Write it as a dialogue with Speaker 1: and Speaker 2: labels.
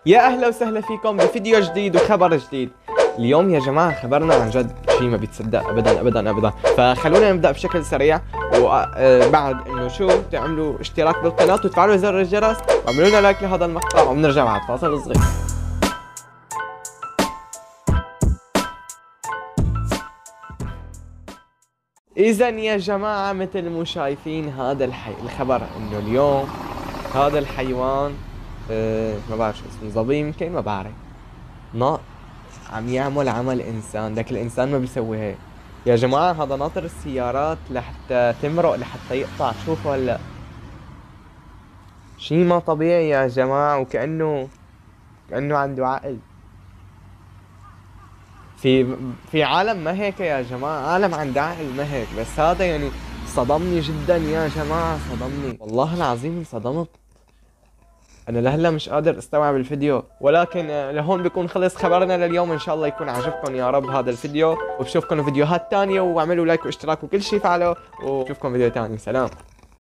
Speaker 1: يا اهلا وسهلا فيكم بفيديو جديد وخبر جديد. اليوم يا جماعة خبرنا عن جد شيء ما بيتصدق ابدا ابدا ابدا، فخلونا نبدأ بشكل سريع. وبعد انه شو تعملوا اشتراك بالقناة وتفعلوا زر الجرس واعملوا لنا لايك لهذا المقطع، وبنرجع بعد فاصل صغير. اذا يا جماعة مثل ما شايفين هذا الخبر انه اليوم هذا الحيوان ما بعرف شو اسمه، ظبي يمكن، ما بعرف، نا عم يعمل عمل انسان. لك الانسان ما بيسوي هيك يا جماعة. هذا ناطر السيارات لحتى تمرق، لحتى يقطع. شوفوا هلا شي ما طبيعي يا جماعة، وكأنه عنده عقل. في عالم ما هيك يا جماعة، عالم عنده عقل ما هيك. بس هذا يعني صدمني جدا يا جماعة، صدمني والله العظيم، انصدمت. انا لهلا مش قادر استوعب الفيديو، ولكن لهون بيكون خلص خبرنا لليوم. ان شاء الله يكون عجبكم يا رب هذا الفيديو، وبشوفكم فيديوهات تانية، واعملوا لايك واشتراك وكل شي فعله، وبشوفكم فيديو تاني. سلام.